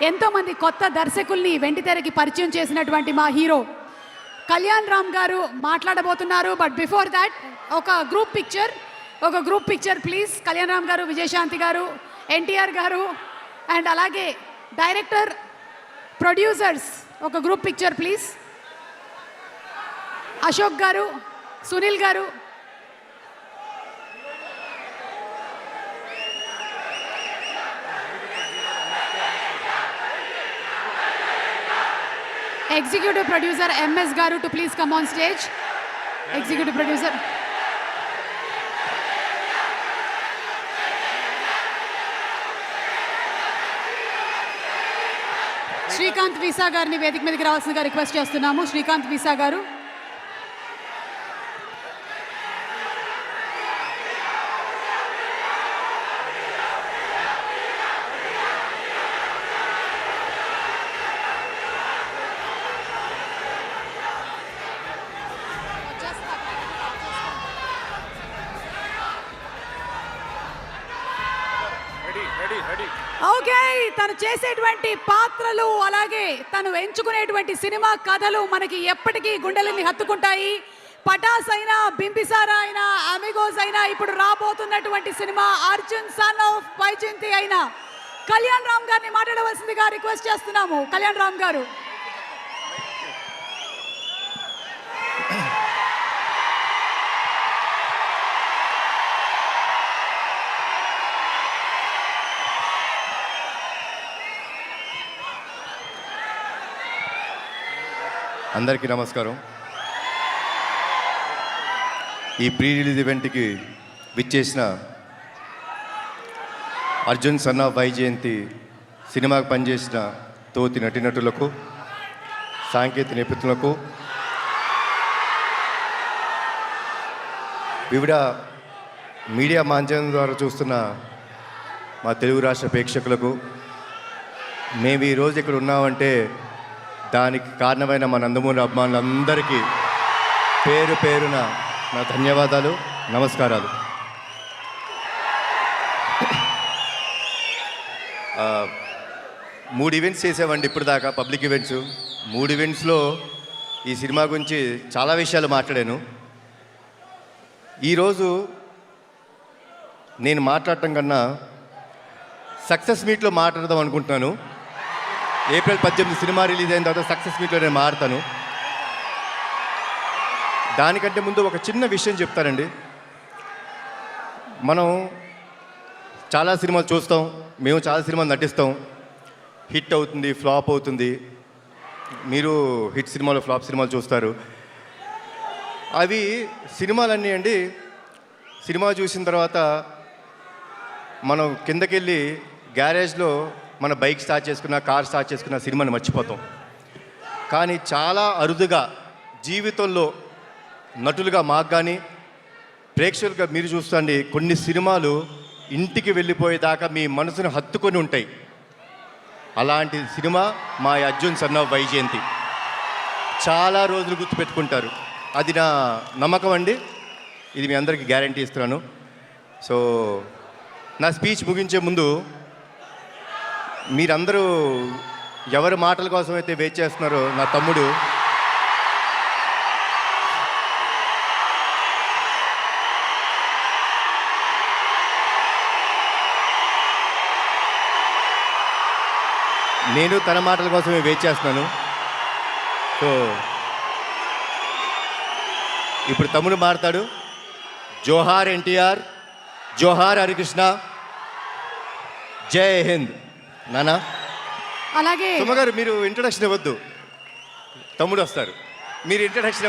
ఎంతోమంది కొత్త దర్శకుల్ని వెండితెరకి పరిచయం చేసినటువంటి మా హీరో కళ్యాణ్ రామ్ గారు మాట్లాడబోతున్నారు. బట్ బిఫోర్ దాట్ ఒక group picture please. Kalyan Ram గారు, విజయశాంతి గారు, ఎన్టీఆర్ గారు అండ్ అలాగే డైరెక్టర్, ప్రొడ్యూసర్స్ ఒక group picture please. Ashok garu, Sunil గారు, ఎగ్జిక్యూటివ్ ప్రొడ్యూసర్ ఎంఎస్ గారు to please come on stage. Executive producer Srikanth visa గారిని వేదిక మీదకి రావాల్సిందిగా రిక్వెస్ట్ చేస్తున్నాము. శ్రీకాంత్ వీసా గారు. ఓకే, తను చేసేటువంటి పాత్రలు అలాగే తను ఎంచుకునేటువంటి సినిమా కథలు మనకి ఎప్పటికీ గుండెలని హత్తుకుంటాయి. పటాస్ అయినా, బింబిసారా అయినా, అమిగోస్ అయినా, ఇప్పుడు రాబోతున్నటువంటి cinema Arjun son of Vyjayanthi అయినా కళ్యాణ్ రామ్ గారిని మాట్లాడవలసిందిగా రిక్వెస్ట్ చేస్తున్నాము. కళ్యాణ్ రామ్ గారు. అందరికీ నమస్కారం. ఈ ప్రీ రిలీజ్ ఈవెంట్కి విచ్చేసిన అర్జున్ సన్ ఆఫ్ వైజయంతి సినిమాకు పనిచేసిన తోటి నటీనటులకు, సాంకేతిక నిపుణులకు, వివిధ మీడియా మాధ్యమం ద్వారా చూస్తున్న మా తెలుగు రాష్ట్ర ప్రేక్షకులకు, మేము ఈరోజు ఇక్కడ ఉన్నామంటే దానికి కారణమైన మా నందమూరి అభిమానులందరికీ పేరు పేరున నా ధన్యవాదాలు, నమస్కారాలు. మూడు ఈవెంట్స్ చేసామండి ఇప్పుడు దాకా, పబ్లిక్ ఈవెంట్స్. 3 ఈవెంట్స్లో ఈ సినిమా గురించి చాలా విషయాలు మాట్లాడాను. ఈరోజు నేను మాట్లాడటం కన్నా సక్సెస్ మీట్లో మాట్లాడదాం అనుకుంటున్నాను. ఏప్రిల్ 18 సినిమా రిలీజ్ అయిన తర్వాత సక్సెస్ మీట్లో నేను మారుతాను. దానికంటే ముందు ఒక చిన్న విషయం చెప్తానండి. మనం చాలా సినిమాలు చూస్తాం, మేము చాలా సినిమాలు నటిస్తాం. హిట్ అవుతుంది, ఫ్లాప్ అవుతుంది. మీరు హిట్ సినిమాలు, ఫ్లాప్ సినిమాలు చూస్తారు. అవి సినిమాలన్నీ అండి, సినిమా చూసిన తర్వాత మనం కిందకెళ్ళి గ్యారేజ్లో మన బైక్ స్టార్ట్ చేసుకున్న, కార్ స్టార్ట్ చేసుకున్న సినిమాని మర్చిపోతాం. కానీ చాలా అరుదుగా జీవితంలో నటులుగా మాకు కానీ ప్రేక్షకులుగా మీరు చూస్తుండి కొన్ని సినిమాలు ఇంటికి వెళ్ళిపోయేదాకా మీ మనసును హత్తుకొని ఉంటాయి. అలాంటి సినిమా మా అర్జున్ సన్ ఆఫ్ వైజయంతి. చాలా రోజులు గుర్తుపెట్టుకుంటారు. అది నా నమ్మకం అండి. ఇది మీ అందరికీ గ్యారంటీ ఇస్తున్నాను. సో నా స్పీచ్ ముగించే ముందు మీరందరూ ఎవరి మాటల కోసం అయితే వెయిట్ చేస్తున్నారో, నా తమ్ముడు నేను తన మాటల కోసమే వెయిట్ చేస్తున్నాను. సో ఇప్పుడు తమ్ముడు మాట్లాడు. జోహార్ ఎన్టీఆర్, జోహార్ హరికృష్ణ, జై హింద్. నానా అలాగే సుమగారు మీరు ఇంట్రొడక్షన్ ఇవ్వద్దు, తమ్ముడు వస్తారు. మీరు ఇంట్రొడక్షన్